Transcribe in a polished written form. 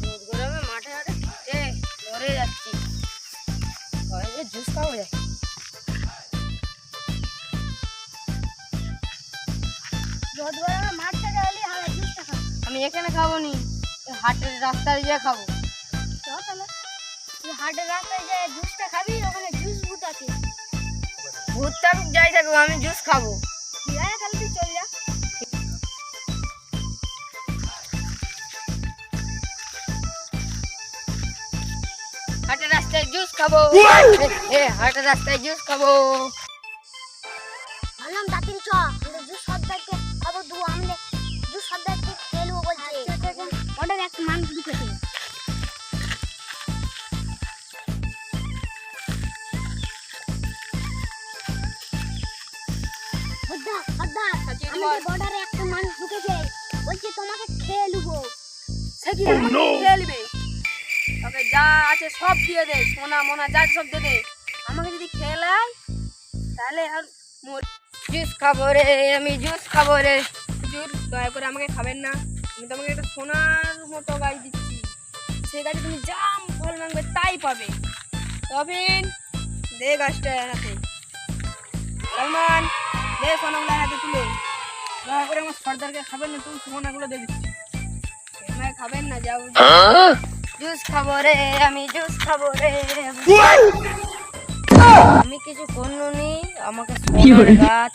রোদ গরমে মাঠে ঘাটে মরে যাচ্ছি। জুস খাবো যায়। রোদ গরমে মাঠ থেকে এলি হাওয়া জুসটা খাবো। আমি এখানে খাবো নি, হাটের রাস্তায় গিয়ে খাবো। চল তাহলে তুই হাটের রাস্তায় যে জুসটা খাবি, ওখানে জুস ভূত আছে। ভূত থাকুক যাই থাকুক, আমি জুস খাবো। ঠিক আছে তাহলে তুই চল যা। হাটের রাস্তায় জুস খাবো। হাটের রাস্তায় জুস খাবো। বললাম তাড়াতাড়ি চ, আমরা জুস সর্দারকে খাবো। আমরা জুস সর্দারকে খেলবো বলছে। ওটার একটা মানুষ ঢুকেছে। আমাদের বর্ডারে একটা মানুষ ঢুকেছে, বলছে তোমাকে খেয়ে নেবো। সে কি খেয়ে নিবে? তবে যা আছে সব দিয়ে দে, সোনা মোনা যা আছে সব দিয়ে দে। আমাকে যদি খেলায় তাহলে আর জুস খাবো রে, আমি জুস খাবো রে। হুজুর দয়া করে আমাকে খাবেন না, আমি তোমাকে একটা সোনার মতো গাছ দিচ্ছি। সেই গাছে তুমি যা ফল মাংবে তাই পাবে। তবিন দে গাছটা হাতে, সালমান দে সোনাগুলো হাতে তুলে। দয়া করে আমার সর্দারকে খাবেন না, তুমি সোনাগুলো দিয়ে দিচ্ছি। আমাকে খাবেন না, যাও। জুস খাবো রে, আমি জুস খাবো রে। আমি কিছু করলুনি, আমাকে সোনার গাছ